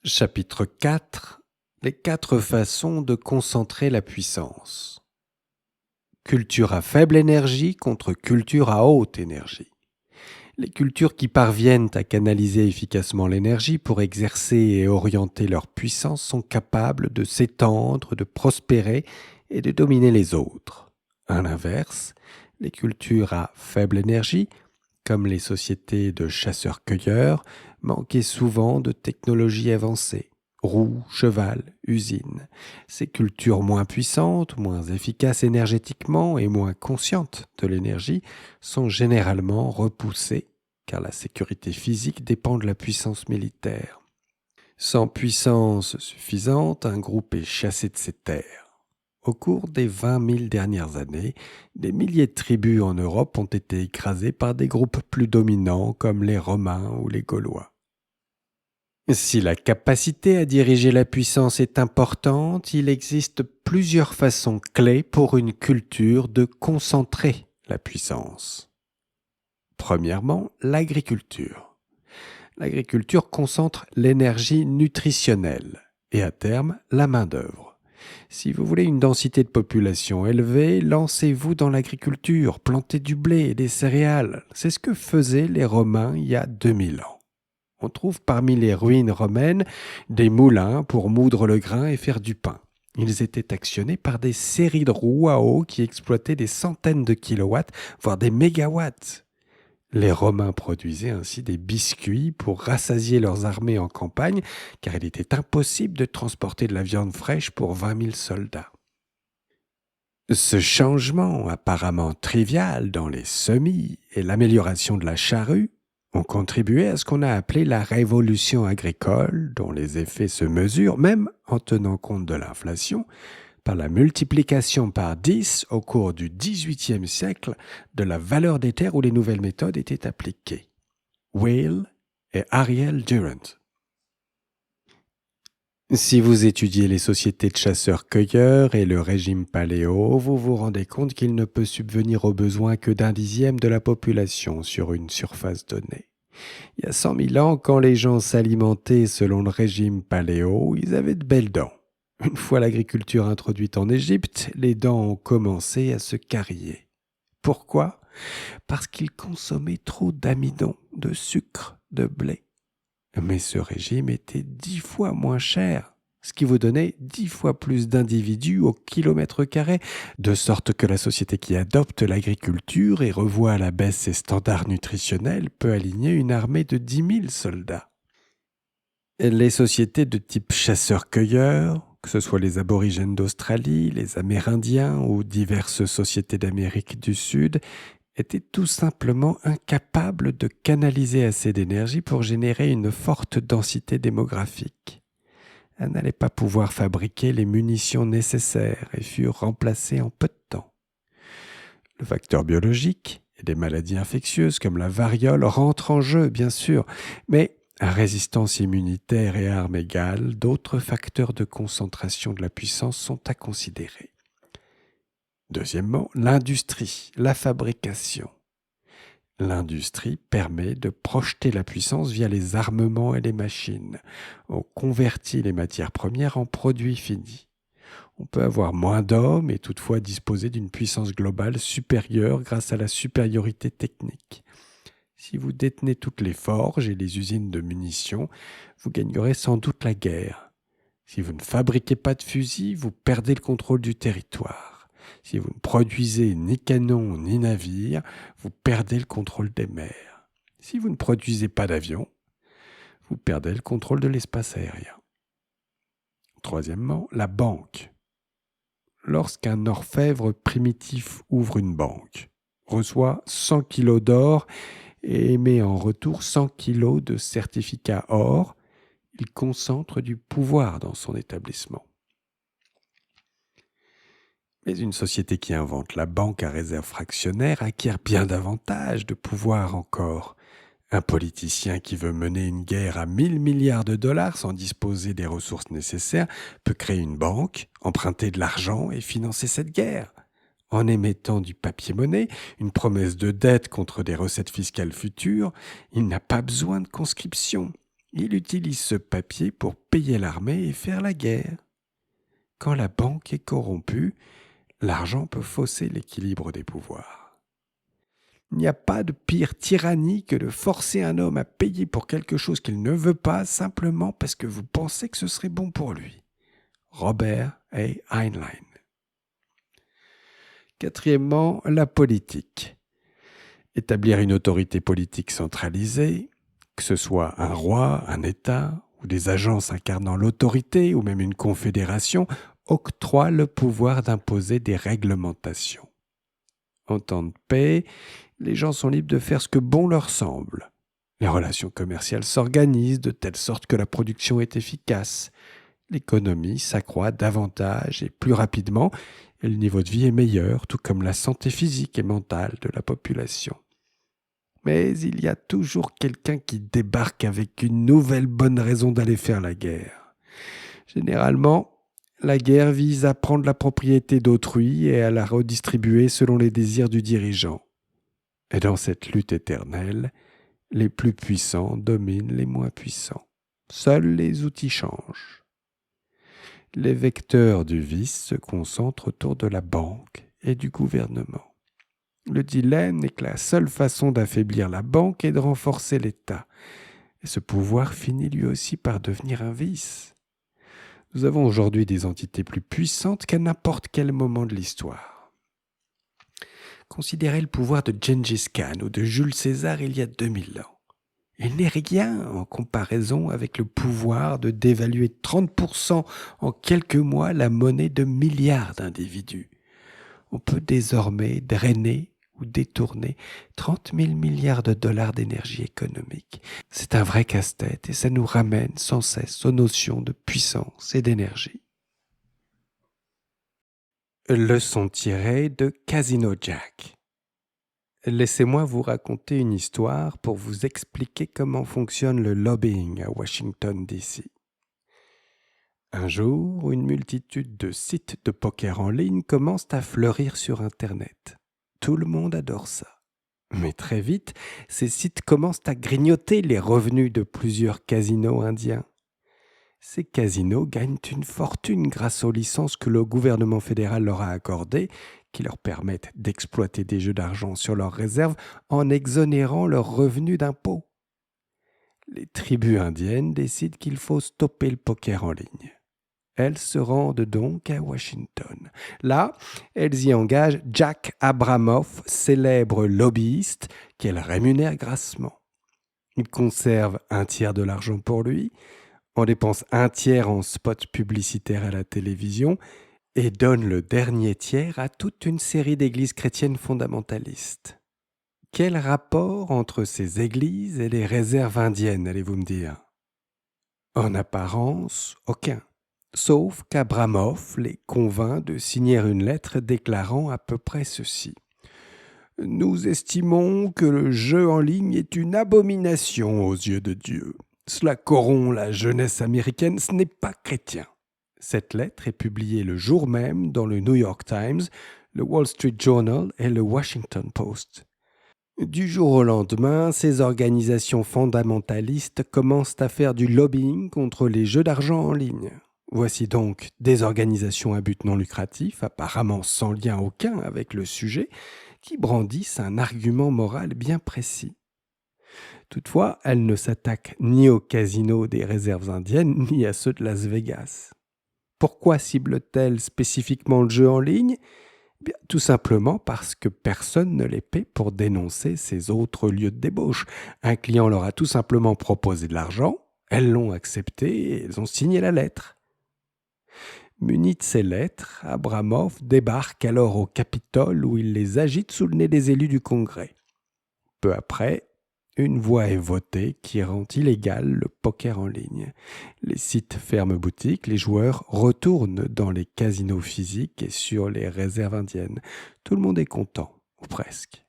Chapitre 4. Les 4 façons de concentrer la puissance. Culture à faible énergie contre culture à haute énergie. Les cultures qui parviennent à canaliser efficacement l'énergie pour exercer et orienter leur puissance sont capables de s'étendre, de prospérer et de dominer les autres. À l'inverse, les cultures à faible énergie, comme les sociétés de chasseurs-cueilleurs, manquaient souvent de technologies avancées. Roues, cheval, usines. Ces cultures moins puissantes, moins efficaces énergétiquement et moins conscientes de l'énergie sont généralement repoussées car la sécurité physique dépend de la puissance militaire. Sans puissance suffisante, un groupe est chassé de ses terres. Au cours des 20 000 dernières années, des milliers de tribus en Europe ont été écrasées par des groupes plus dominants comme les Romains ou les Gaulois. Si la capacité à diriger la puissance est importante, il existe plusieurs façons clés pour une culture de concentrer la puissance. Premièrement, l'agriculture. L'agriculture concentre l'énergie nutritionnelle et à terme la main-d'œuvre. Si vous voulez une densité de population élevée, lancez-vous dans l'agriculture, plantez du blé et des céréales. C'est ce que faisaient les Romains il y a 2000 ans. On trouve parmi les ruines romaines des moulins pour moudre le grain et faire du pain. Ils étaient actionnés par des séries de roues à eau qui exploitaient des centaines de kilowatts, voire des mégawatts. Les Romains produisaient ainsi des biscuits pour rassasier leurs armées en campagne, car il était impossible de transporter de la viande fraîche pour 20 000 soldats. Ce changement apparemment trivial dans les semis et l'amélioration de la charrue ont contribué à ce qu'on a appelé la révolution agricole, dont les effets se mesurent, même en tenant compte de l'inflation, par la multiplication par 10 au cours du XVIIIe siècle de la valeur des terres où les nouvelles méthodes étaient appliquées. Weil et Ariel Durant. Si vous étudiez les sociétés de chasseurs-cueilleurs et le régime paléo, vous vous rendez compte qu'il ne peut subvenir aux besoins que d'un dixième de la population sur une surface donnée. Il y a 100 000 ans, quand les gens s'alimentaient selon le régime paléo, ils avaient de belles dents. Une fois l'agriculture introduite en Égypte, les dents ont commencé à se carier. Pourquoi ? Parce qu'ils consommaient trop d'amidon, de sucre, de blé. Mais ce régime était 10 fois moins cher, ce qui vous donnait 10 fois plus d'individus au kilomètre carré, de sorte que la société qui adopte l'agriculture et revoit à la baisse ses standards nutritionnels peut aligner une armée de 10 000 soldats. Les sociétés de type chasseurs-cueilleurs, que ce soit les aborigènes d'Australie, les Amérindiens ou diverses sociétés d'Amérique du Sud, étaient tout simplement incapables de canaliser assez d'énergie pour générer une forte densité démographique. Elles n'allaient pas pouvoir fabriquer les munitions nécessaires et furent remplacées en peu de temps. Le facteur biologique et des maladies infectieuses comme la variole rentrent en jeu, bien sûr, mais à résistance immunitaire et armes égales, d'autres facteurs de concentration de la puissance sont à considérer. Deuxièmement, l'industrie, la fabrication. L'industrie permet de projeter la puissance via les armements et les machines. On convertit les matières premières en produits finis. On peut avoir moins d'hommes et toutefois disposer d'une puissance globale supérieure grâce à la supériorité technique. Si vous détenez toutes les forges et les usines de munitions, vous gagnerez sans doute la guerre. Si vous ne fabriquez pas de fusils, vous perdez le contrôle du territoire. Si vous ne produisez ni canons ni navires, vous perdez le contrôle des mers. Si vous ne produisez pas d'avions, vous perdez le contrôle de l'espace aérien. Troisièmement, la banque. Lorsqu'un orfèvre primitif ouvre une banque, reçoit 100 kilos d'or et émet en retour 100 kilos de certificats or, il concentre du pouvoir dans son établissement. Mais une société qui invente la banque à réserve fractionnaire acquiert bien davantage de pouvoir encore. Un politicien qui veut mener une guerre à 1000 milliards de dollars sans disposer des ressources nécessaires peut créer une banque, emprunter de l'argent et financer cette guerre. En émettant du papier-monnaie, une promesse de dette contre des recettes fiscales futures, il n'a pas besoin de conscription. Il utilise ce papier pour payer l'armée et faire la guerre. Quand la banque est corrompue, l'argent peut fausser l'équilibre des pouvoirs. Il n'y a pas de pire tyrannie que de forcer un homme à payer pour quelque chose qu'il ne veut pas simplement parce que vous pensez que ce serait bon pour lui. Robert A. Heinlein. Quatrièmement, la politique. Établir une autorité politique centralisée, que ce soit un roi, un État, ou des agences incarnant l'autorité, ou même une confédération, octroie le pouvoir d'imposer des réglementations. En temps de paix, les gens sont libres de faire ce que bon leur semble. Les relations commerciales s'organisent de telle sorte que la production est efficace. L'économie s'accroît davantage et plus rapidement, et le niveau de vie est meilleur, tout comme la santé physique et mentale de la population. Mais il y a toujours quelqu'un qui débarque avec une nouvelle bonne raison d'aller faire la guerre. Généralement, la guerre vise à prendre la propriété d'autrui et à la redistribuer selon les désirs du dirigeant. Et dans cette lutte éternelle, les plus puissants dominent les moins puissants. Seuls les outils changent. Les vecteurs du vice se concentrent autour de la banque et du gouvernement. Le dilemme est que la seule façon d'affaiblir la banque est de renforcer l'État. Et ce pouvoir finit lui aussi par devenir un vice. Nous avons aujourd'hui des entités plus puissantes qu'à n'importe quel moment de l'histoire. Considérez le pouvoir de Gengis Khan ou de Jules César il y a 2000 ans. Il n'est rien en comparaison avec le pouvoir de dévaluer 30% en quelques mois la monnaie de milliards d'individus. On peut désormais drainer ou détourner 30 000 milliards de dollars d'énergie économique. C'est un vrai casse-tête et ça nous ramène sans cesse aux notions de puissance et d'énergie. Leçon tirée de Casino Jack. Laissez-moi vous raconter une histoire pour vous expliquer comment fonctionne le lobbying à Washington, D.C. Un jour, une multitude de sites de poker en ligne commencent à fleurir sur Internet. Tout le monde adore ça. Mais très vite, ces sites commencent à grignoter les revenus de plusieurs casinos indiens. Ces casinos gagnent une fortune grâce aux licences que le gouvernement fédéral leur a accordées, qui leur permettent d'exploiter des jeux d'argent sur leurs réserves en exonérant leurs revenus d'impôts. Les tribus indiennes décident qu'il faut stopper le poker en ligne. Elles se rendent donc à Washington. Là, elles y engagent Jack Abramoff, célèbre lobbyiste, qu'elles rémunèrent grassement. Il conserve un tiers de l'argent pour lui, en dépense un tiers en spots publicitaires à la télévision et donne le dernier tiers à toute une série d'églises chrétiennes fondamentalistes. Quel rapport entre ces églises et les réserves indiennes, allez-vous me dire? En apparence, aucun. Sauf qu'Abramoff les convainc de signer une lettre déclarant à peu près ceci. « Nous estimons que le jeu en ligne est une abomination aux yeux de Dieu. Cela corrompt la jeunesse américaine, ce n'est pas chrétien. » Cette lettre est publiée le jour même dans le New York Times, le Wall Street Journal et le Washington Post. Du jour au lendemain, ces organisations fondamentalistes commencent à faire du lobbying contre les jeux d'argent en ligne. Voici donc des organisations à but non lucratif, apparemment sans lien aucun avec le sujet, qui brandissent un argument moral bien précis. Toutefois, elles ne s'attaquent ni aux casinos des réserves indiennes, ni à ceux de Las Vegas. Pourquoi ciblent-elles spécifiquement le jeu en ligne ? Bien, tout simplement parce que personne ne les paie pour dénoncer ces autres lieux de débauche. Un client leur a tout simplement proposé de l'argent, elles l'ont accepté et elles ont signé la lettre. Muni de ces lettres, Abramoff débarque alors au Capitole où il les agite sous le nez des élus du Congrès. Peu après, une voix est votée qui rend illégal le poker en ligne. Les sites ferment boutique, les joueurs retournent dans les casinos physiques et sur les réserves indiennes. Tout le monde est content, ou presque.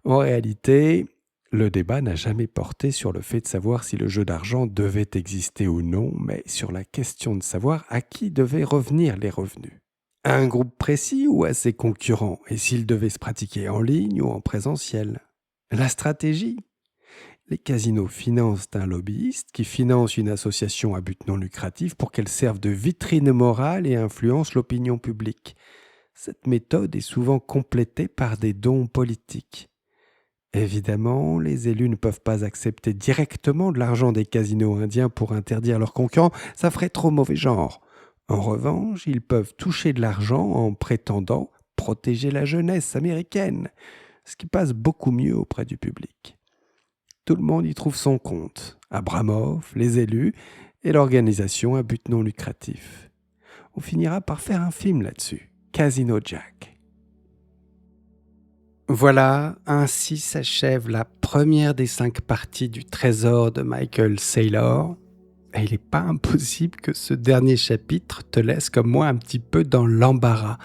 En réalité, le débat n'a jamais porté sur le fait de savoir si le jeu d'argent devait exister ou non, mais sur la question de savoir à qui devaient revenir les revenus. À un groupe précis ou à ses concurrents, et s'il devait se pratiquer en ligne ou en présentiel. La stratégie ? Les casinos financent un lobbyiste qui finance une association à but non lucratif pour qu'elle serve de vitrine morale et influence l'opinion publique. Cette méthode est souvent complétée par des dons politiques. Évidemment, les élus ne peuvent pas accepter directement de l'argent des casinos indiens pour interdire leurs concurrents, ça ferait trop mauvais genre. En revanche, ils peuvent toucher de l'argent en prétendant protéger la jeunesse américaine, ce qui passe beaucoup mieux auprès du public. Tout le monde y trouve son compte, Abramov, les élus et l'organisation à but non lucratif. On finira par faire un film là-dessus, Casino Jack. Voilà, ainsi s'achève la première des 5 parties du Trésor de Michael Saylor. Et il n'est pas impossible que ce dernier chapitre te laisse comme moi un petit peu dans l'embarras.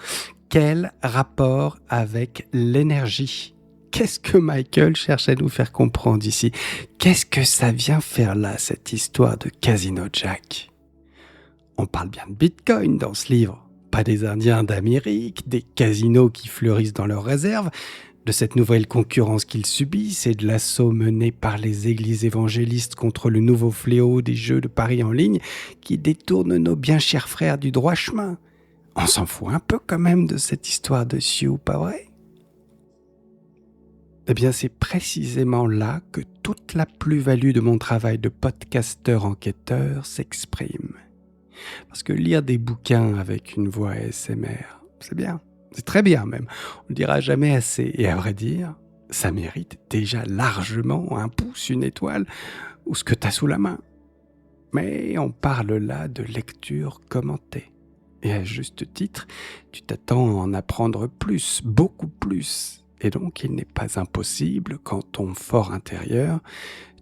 Quel rapport avec l'énergie ? Qu'est-ce que Michael cherche à nous faire comprendre ici ? Qu'est-ce que ça vient faire là, cette histoire de Casino Jack ? On parle bien de Bitcoin dans ce livre, pas des Indiens d'Amérique, des casinos qui fleurissent dans leurs réserves, de cette nouvelle concurrence qu'ils subissent et de l'assaut mené par les églises évangélistes contre le nouveau fléau des jeux de paris en ligne qui détournent nos bien chers frères du droit chemin. On s'en fout un peu quand même de cette histoire de Sioux, pas vrai ? Eh bien, c'est précisément là que toute la plus-value de mon travail de podcasteur-enquêteur s'exprime. Parce que lire des bouquins avec une voix ASMR, c'est bien. C'est très bien même, on ne le dira jamais assez. Et à vrai dire, ça mérite déjà largement un pouce, une étoile, ou ce que tu as sous la main. Mais on parle là de lecture commentée. Et à juste titre, tu t'attends à en apprendre plus, beaucoup plus. Et donc, il n'est pas impossible, qu'en ton fort intérieur,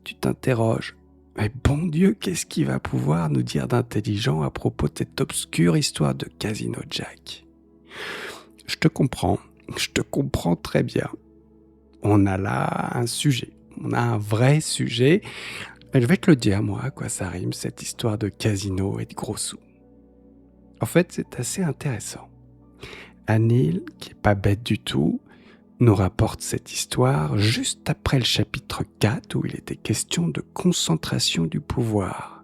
tu t'interroges. Mais bon Dieu, qu'est-ce qu'il va pouvoir nous dire d'intelligent à propos de cette obscure histoire de Casino Jack ? Je te comprends très bien. On a là un sujet, on a un vrai sujet. Et je vais te le dire, moi, à quoi ça rime, cette histoire de casino et de gros sous. En fait, c'est assez intéressant. Anil, qui est pas bête du tout, nous rapporte cette histoire juste après le chapitre 4 où il était question de concentration du pouvoir.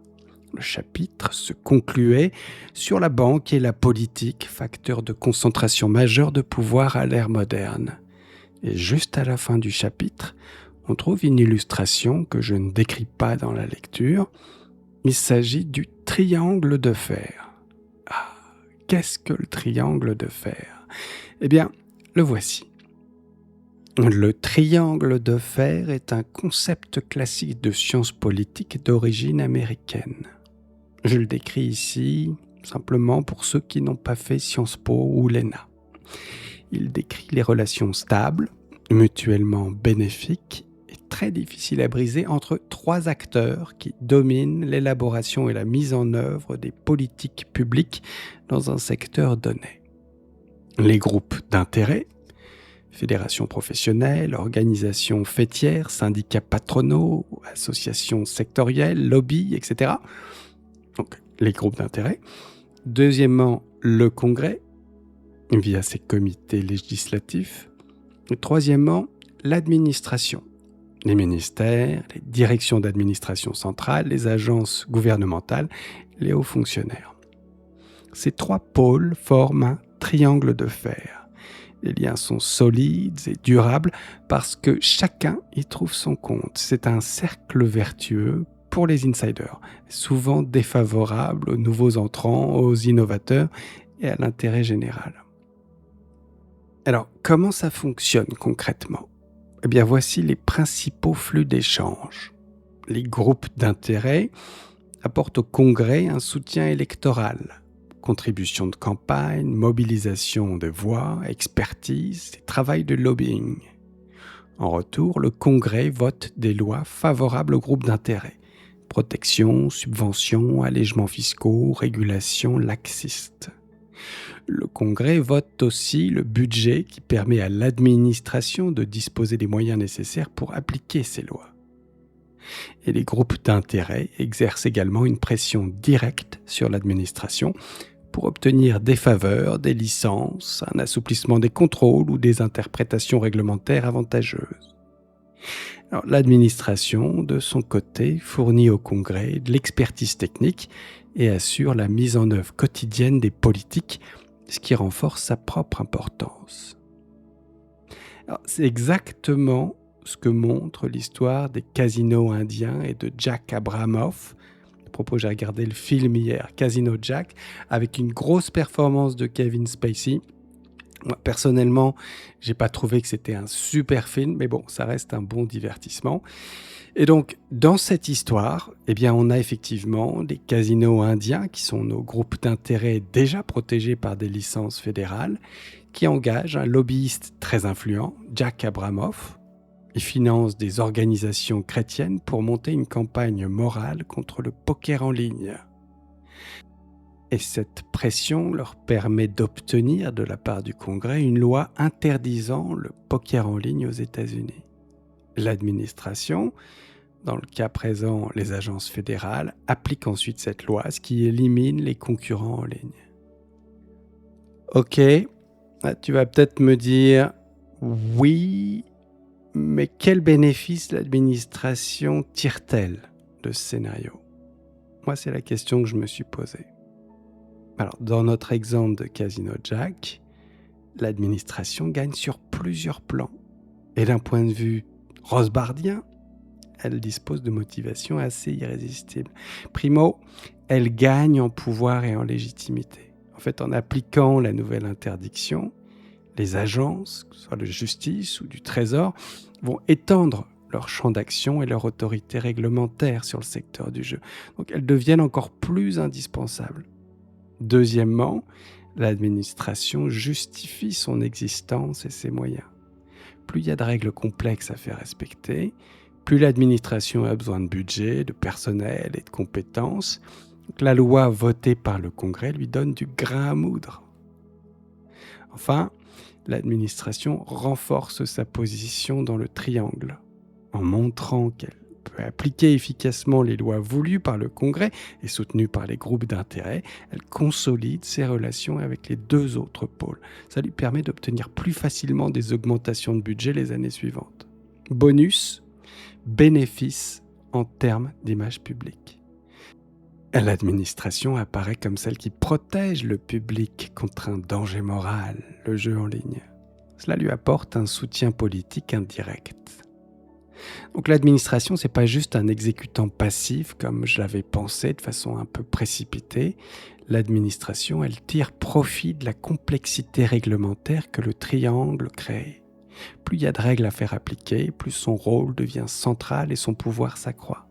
Le chapitre se concluait sur la banque et la politique, facteur de concentration majeur de pouvoir à l'ère moderne. Et juste à la fin du chapitre, on trouve une illustration que je ne décris pas dans la lecture. Il s'agit du triangle de fer. Ah, qu'est-ce que le triangle de fer ? Eh bien, le voici. Le triangle de fer est un concept classique de sciences politiques d'origine américaine. Je le décris ici simplement pour ceux qui n'ont pas fait Sciences Po ou l'ENA. Il décrit les relations stables, mutuellement bénéfiques et très difficiles à briser entre 3 acteurs qui dominent l'élaboration et la mise en œuvre des politiques publiques dans un secteur donné. Les groupes d'intérêt, fédérations professionnelles, organisations fêtières, syndicats patronaux, associations sectorielles, lobbies, etc. Donc, les groupes d'intérêt. Deuxièmement, le Congrès, via ses comités législatifs. Et troisièmement, l'administration. Les ministères, les directions d'administration centrale, les agences gouvernementales, les hauts fonctionnaires. Ces 3 pôles forment un triangle de fer. Les liens sont solides et durables parce que chacun y trouve son compte. C'est un cercle vertueux pour les insiders, souvent défavorable aux nouveaux entrants, aux innovateurs et à l'intérêt général. Alors, comment ça fonctionne concrètement ? Eh bien, voici les principaux flux d'échanges. Les groupes d'intérêt apportent au Congrès un soutien électoral, contribution de campagne, mobilisation de voix, expertise et travail de lobbying. En retour, le Congrès vote des lois favorables aux groupes d'intérêt. Protection, subventions, allègements fiscaux, régulations laxistes. Le Congrès vote aussi le budget qui permet à l'administration de disposer des moyens nécessaires pour appliquer ces lois. Et les groupes d'intérêt exercent également une pression directe sur l'administration pour obtenir des faveurs, des licences, un assouplissement des contrôles ou des interprétations réglementaires avantageuses. Alors, l'administration, de son côté, fournit au Congrès de l'expertise technique et assure la mise en œuvre quotidienne des politiques, ce qui renforce sa propre importance. Alors, c'est exactement ce que montre l'histoire des casinos indiens et de Jack Abramoff. À propos, j'ai regardé le film hier, Casino Jack, avec une grosse performance de Kevin Spacey. Moi, personnellement, j'ai pas trouvé que c'était un super film, mais bon, ça reste un bon divertissement. Et donc, dans cette histoire, eh bien, on a effectivement des casinos indiens qui sont nos groupes d'intérêt déjà protégés par des licences fédérales, qui engagent un lobbyiste très influent, Jack Abramoff. Il finance des organisations chrétiennes pour monter une campagne morale contre le poker en ligne. Et cette pression leur permet d'obtenir de la part du Congrès une loi interdisant le poker en ligne aux États-Unis. L'administration, dans le cas présent les agences fédérales, applique ensuite cette loi, ce qui élimine les concurrents en ligne. Ok, tu vas peut-être me dire oui, mais quel bénéfice l'administration tire-t-elle de ce scénario ? Moi, c'est la question que je me suis posée. Alors, dans notre exemple de Casino Jack, l'administration gagne sur plusieurs plans. Et d'un point de vue rosbardien, elle dispose de motivations assez irrésistibles. Primo, elle gagne en pouvoir et en légitimité. En fait, en appliquant la nouvelle interdiction, les agences, que ce soit de justice ou du Trésor, vont étendre leur champ d'action et leur autorité réglementaire sur le secteur du jeu. Donc, elles deviennent encore plus indispensables. Deuxièmement, l'administration justifie son existence et ses moyens. Plus il y a de règles complexes à faire respecter, plus l'administration a besoin de budget, de personnel et de compétences. Donc, la loi votée par le Congrès lui donne du grain à moudre. Enfin, l'administration renforce sa position dans le triangle, en montrant qu'elle peut appliquer efficacement les lois voulues par le Congrès et soutenues par les groupes d'intérêt. Elle consolide ses relations avec les deux autres pôles. Ça lui permet d'obtenir plus facilement des augmentations de budget les années suivantes. Bonus, bénéfice en termes d'image publique. L'administration apparaît comme celle qui protège le public contre un danger moral, le jeu en ligne. Cela lui apporte un soutien politique indirect. Donc l'administration, c'est pas juste un exécutant passif comme je l'avais pensé de façon un peu précipitée. L'administration, elle tire profit de la complexité réglementaire que le triangle crée. Plus il y a de règles à faire appliquer, plus son rôle devient central et son pouvoir s'accroît.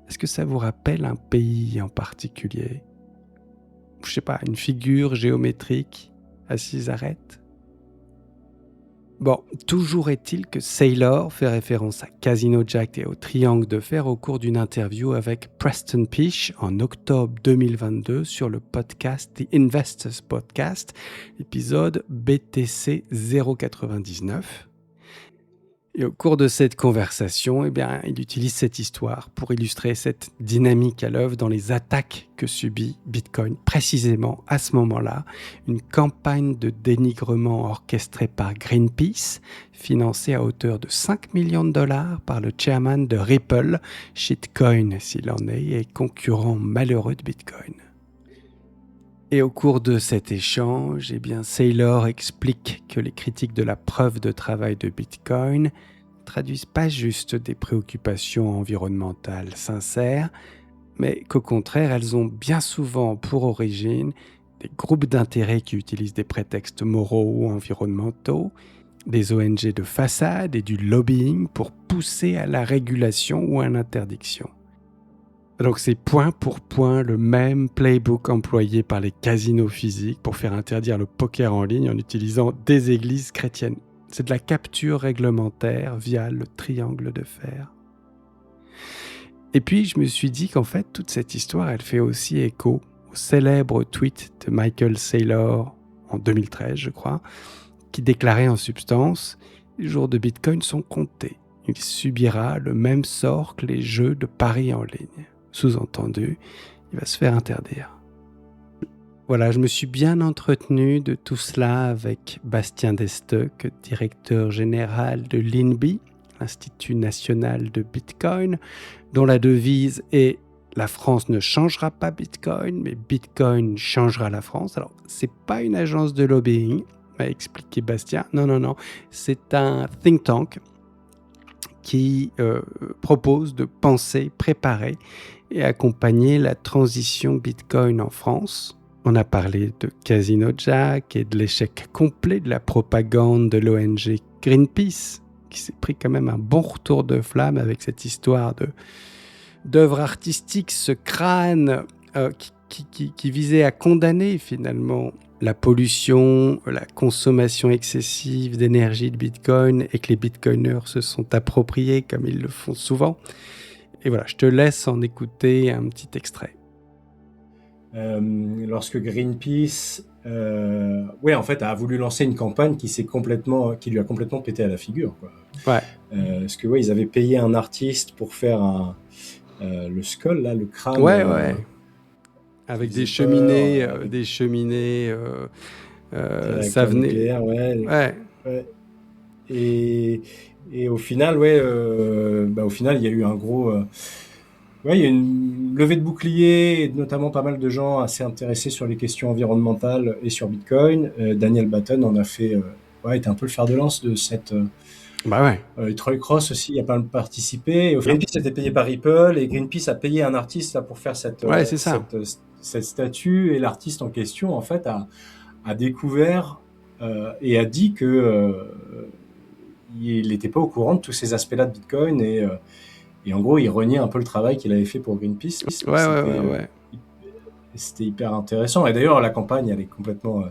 Est-ce que ça vous rappelle un pays en particulier ? Je sais pas, une figure géométrique assise à rête ? Bon, toujours est-il que Saylor fait référence à Casino Jack et au Triangle de Fer au cours d'une interview avec Preston Pysh en octobre 2022 sur le podcast The Investors Podcast, épisode BTC 099. Et au cours de cette conversation, il utilise cette histoire pour illustrer cette dynamique à l'œuvre dans les attaques que subit Bitcoin. Précisément à ce moment-là, une campagne de dénigrement orchestrée par Greenpeace, financée à hauteur de 5 millions de dollars par le chairman de Ripple, shitcoin s'il en est, et concurrent malheureux de Bitcoin. Et au cours de cet échange, Saylor explique que les critiques de la preuve de travail de Bitcoin traduisent pas juste des préoccupations environnementales sincères, mais qu'au contraire, elles ont bien souvent pour origine des groupes d'intérêt qui utilisent des prétextes moraux ou environnementaux, des ONG de façade et du lobbying pour pousser à la régulation ou à l'interdiction. Donc c'est point pour point le même playbook employé par les casinos physiques pour faire interdire le poker en ligne en utilisant des églises chrétiennes. C'est de la capture réglementaire via le triangle de fer. Et puis je me suis dit qu'en fait toute cette histoire elle fait aussi écho au célèbre tweet de Michael Saylor en 2013 je crois, qui déclarait en substance « Les jours de Bitcoin sont comptés. Il subira le même sort que les jeux de paris en ligne. » Sous-entendu, il va se faire interdire. Voilà, je me suis bien entretenu de tout cela avec Bastien Desteuc, directeur général de l'INBI, l'Institut national de Bitcoin, dont la devise est la France ne changera pas Bitcoin, mais Bitcoin changera la France. Alors, c'est pas une agence de lobbying, m'a expliqué Bastien. Non, non, non. C'est un think tank qui propose de penser, préparer et accompagner la transition Bitcoin en France. On a parlé de Casino Jack et de l'échec complet de la propagande de l'ONG Greenpeace, qui s'est pris quand même un bon retour de flamme avec cette histoire d'œuvre artistique, ce crâne qui visait à condamner finalement la pollution, la consommation excessive d'énergie de Bitcoin et que les Bitcoiners se sont appropriés comme ils le font souvent. Et voilà, je te laisse en écouter un petit extrait. Lorsque Greenpeace en fait, a voulu lancer une campagne qui lui a complètement pété à la figure, quoi. Ouais. Parce que ils avaient payé un artiste pour faire le skull, là, le crâne. Ouais. Avec des cheminées, ça venait. Nucléaire, Ouais. Et au final, il y a eu un gros. Il y a une levée de boucliers, et notamment pas mal de gens assez intéressés sur les questions environnementales et sur Bitcoin. Daniel Batten en a fait, était un peu le fer de lance de cette. Et Troy Cross aussi a pas participé. Et Greenpeace était payé par Ripple et Greenpeace a payé un artiste là, pour faire cette statue. Et l'artiste en question, en fait, a découvert et a dit que il n'était pas au courant de tous ces aspects-là de Bitcoin et en gros, il reniait un peu le travail qu'il avait fait pour Greenpeace. C'était hyper intéressant. Et d'ailleurs, la campagne, elle est complètement.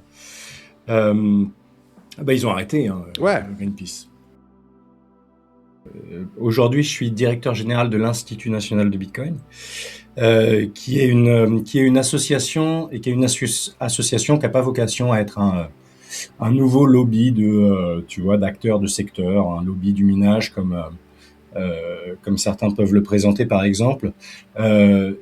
Ils ont arrêté Greenpeace. Aujourd'hui, je suis directeur général de l'Institut national de Bitcoin, qui est une association et qui est une association qui n'a pas vocation à être un nouveau lobby d'acteurs de secteur, un lobby du minage comme certains peuvent le présenter par exemple.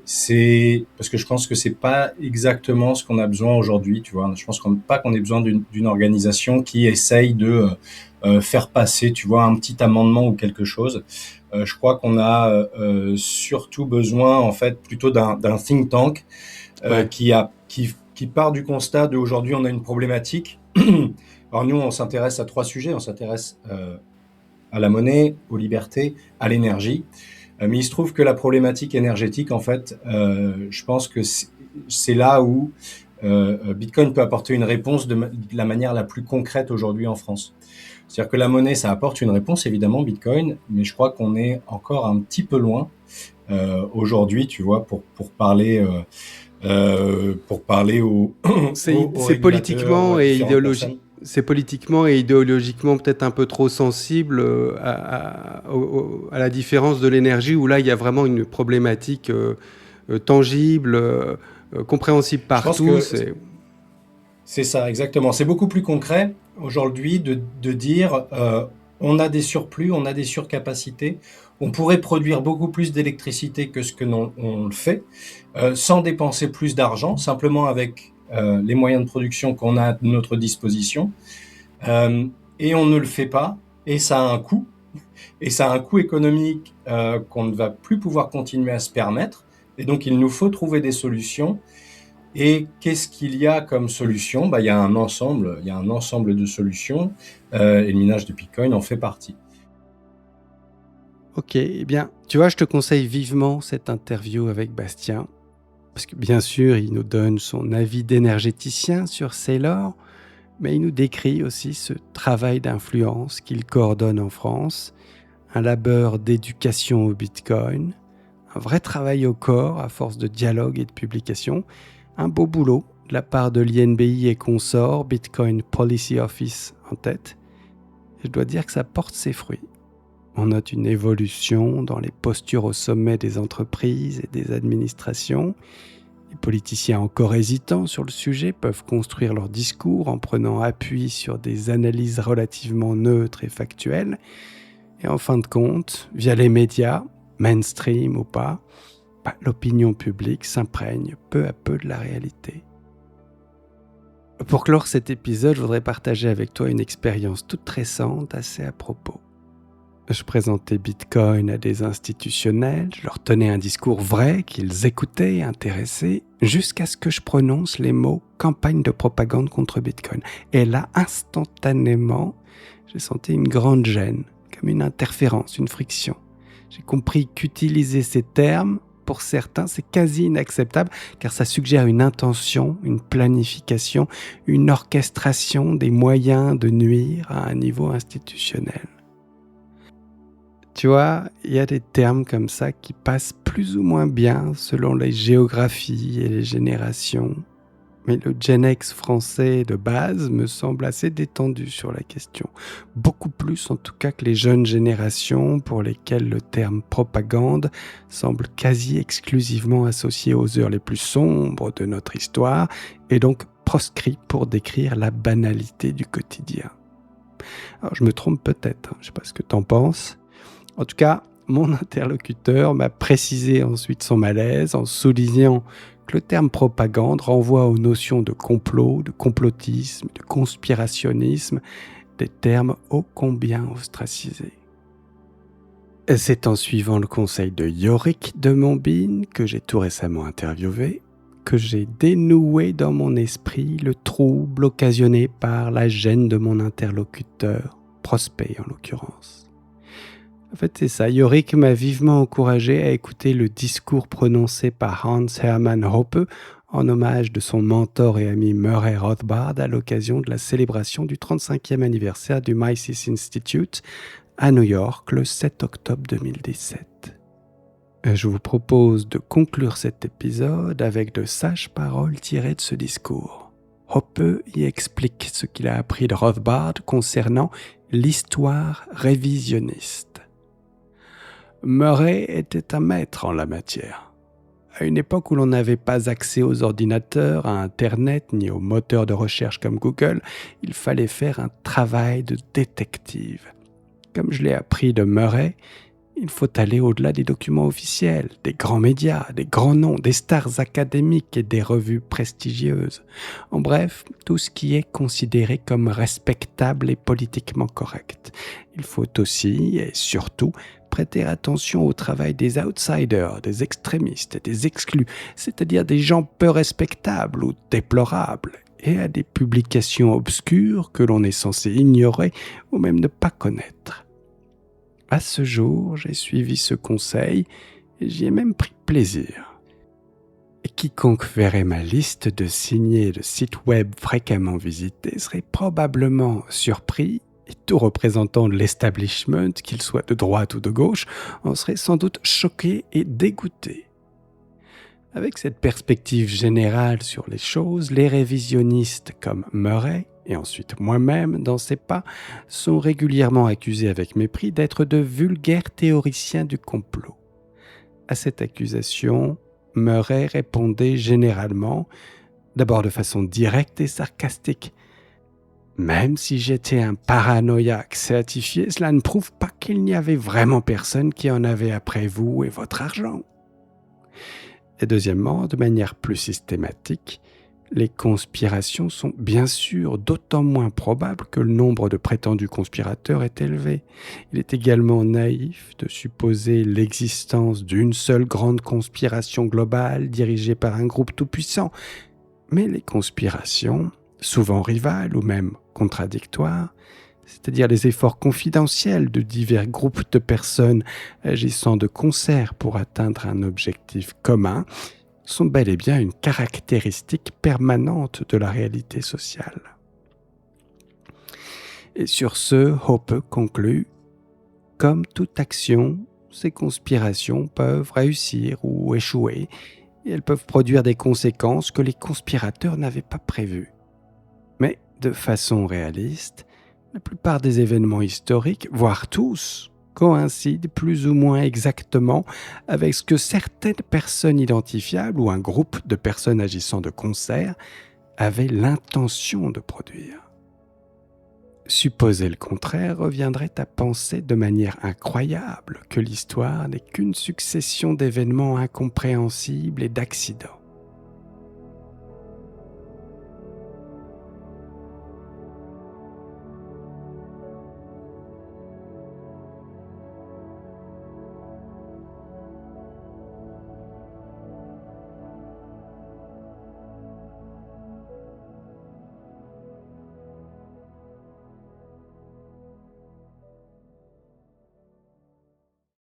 C'est parce que je pense que c'est pas exactement ce qu'on a besoin aujourd'hui, tu vois. Je pense pas qu'on ait besoin d'une organisation qui essaye de faire passer, tu vois, un petit amendement ou quelque chose. Je crois qu'on a surtout besoin en fait plutôt d'un think tank qui part du constat d'aujourd'hui on a une problématique. Alors nous on s'intéresse à 3 sujets, on s'intéresse à la monnaie, aux libertés, à l'énergie. Mais il se trouve que la problématique énergétique, en fait, je pense que c'est là où Bitcoin peut apporter une réponse de la manière la plus concrète aujourd'hui en France. C'est-à-dire que la monnaie, ça apporte une réponse, évidemment, Bitcoin, mais je crois qu'on est encore un petit peu loin aujourd'hui, tu vois, pour parler aux c'est politiquement et idéologiquement. C'est politiquement et idéologiquement peut-être un peu trop sensible à la différence de l'énergie, où là, il y a vraiment une problématique tangible, compréhensible par tous. C'est ça, exactement. C'est beaucoup plus concret aujourd'hui de dire on a des surplus, on a des surcapacités, on pourrait produire beaucoup plus d'électricité que ce que on le fait, sans dépenser plus d'argent, simplement avec les moyens de production qu'on a à notre disposition. Et on ne le fait pas, et ça a un coût. Et ça a un coût économique qu'on ne va plus pouvoir continuer à se permettre. Et donc, il nous faut trouver des solutions. Et qu'est-ce qu'il y a comme solution ? Il y a un ensemble de solutions, et le minage de Bitcoin en fait partie. Ok, eh bien, tu vois, je te conseille vivement cette interview avec Bastien, parce que bien sûr, il nous donne son avis d'énergéticien sur Saylor, mais il nous décrit aussi ce travail d'influence qu'il coordonne en France, un labeur d'éducation au Bitcoin, un vrai travail au corps à force de dialogue et de publication, un beau boulot de la part de l'INBI et consorts, Bitcoin Policy Office en tête. Et je dois dire que ça porte ses fruits. On note une évolution dans les postures au sommet des entreprises et des administrations. Les politiciens encore hésitants sur le sujet peuvent construire leur discours en prenant appui sur des analyses relativement neutres et factuelles. Et en fin de compte, via les médias, mainstream ou pas, l'opinion publique s'imprègne peu à peu de la réalité. Pour clore cet épisode, je voudrais partager avec toi une expérience toute récente, assez à propos. Je présentais Bitcoin à des institutionnels, je leur tenais un discours vrai qu'ils écoutaient, intéressés, jusqu'à ce que je prononce les mots « campagne de propagande contre Bitcoin ». Et là, instantanément, j'ai senti une grande gêne, comme une interférence, une friction. J'ai compris qu'utiliser ces termes, pour certains, c'est quasi inacceptable, car ça suggère une intention, une planification, une orchestration des moyens de nuire à un niveau institutionnel. Tu vois, il y a des termes comme ça qui passent plus ou moins bien selon les géographies et les générations. Mais le Gen X français de base me semble assez détendu sur la question. Beaucoup plus en tout cas que les jeunes générations pour lesquelles le terme propagande semble quasi exclusivement associé aux heures les plus sombres de notre histoire et donc proscrit pour décrire la banalité du quotidien. Alors je me trompe peut-être, je ne sais pas ce que tu en penses. En tout cas, mon interlocuteur m'a précisé ensuite son malaise en soulignant que le terme propagande renvoie aux notions de complot, de complotisme, de conspirationnisme, des termes ô combien ostracisés. C'est en suivant le conseil de Yorick de Montbine, que j'ai tout récemment interviewé, que j'ai dénoué dans mon esprit le trouble occasionné par la gêne de mon interlocuteur, Prosper en l'occurrence. En fait, c'est ça. Yorick m'a vivement encouragé à écouter le discours prononcé par Hans Hermann Hoppe en hommage de son mentor et ami Murray Rothbard à l'occasion de la célébration du 35e anniversaire du Mises Institute à New York le 7 octobre 2017. Je vous propose de conclure cet épisode avec de sages paroles tirées de ce discours. Hoppe y explique ce qu'il a appris de Rothbard concernant l'histoire révisionniste. Murray était un maître en la matière. À une époque où l'on n'avait pas accès aux ordinateurs, à Internet, ni aux moteurs de recherche comme Google, il fallait faire un travail de détective. Comme je l'ai appris de Murray, il faut aller au-delà des documents officiels, des grands médias, des grands noms, des stars académiques et des revues prestigieuses. En bref, tout ce qui est considéré comme respectable et politiquement correct. Il faut aussi, et surtout, prêter attention au travail des outsiders, des extrémistes et des exclus, c'est-à-dire des gens peu respectables ou déplorables, et à des publications obscures que l'on est censé ignorer ou même ne pas connaître. À ce jour, j'ai suivi ce conseil et j'y ai même pris plaisir. Et quiconque verrait ma liste de signés de sites web fréquemment visités serait probablement surpris, et tout représentant de l'establishment, qu'il soit de droite ou de gauche, en serait sans doute choqué et dégoûté. Avec cette perspective générale sur les choses, les révisionnistes comme Murray, et ensuite moi-même, dans ces pas, sont régulièrement accusés avec mépris d'être de vulgaires théoriciens du complot. À cette accusation, Murray répondait généralement, d'abord de façon directe et sarcastique. « Même si j'étais un paranoïaque certifié, cela ne prouve pas qu'il n'y avait vraiment personne qui en avait après vous et votre argent. » Et deuxièmement, de manière plus systématique, les conspirations sont bien sûr d'autant moins probables que le nombre de prétendus conspirateurs est élevé. Il est également naïf de supposer l'existence d'une seule grande conspiration globale dirigée par un groupe tout-puissant. Mais les conspirations, souvent rivales ou même contradictoires, c'est-à-dire les efforts confidentiels de divers groupes de personnes agissant de concert pour atteindre un objectif commun, sont bel et bien une caractéristique permanente de la réalité sociale. Et sur ce, Hoppe conclut « Comme toute action, ces conspirations peuvent réussir ou échouer, et elles peuvent produire des conséquences que les conspirateurs n'avaient pas prévues. Mais de façon réaliste, la plupart des événements historiques, voire tous, coïncident plus ou moins exactement avec ce que certaines personnes identifiables ou un groupe de personnes agissant de concert avaient l'intention de produire. Supposer le contraire reviendrait à penser de manière incroyable que l'histoire n'est qu'une succession d'événements incompréhensibles et d'accidents.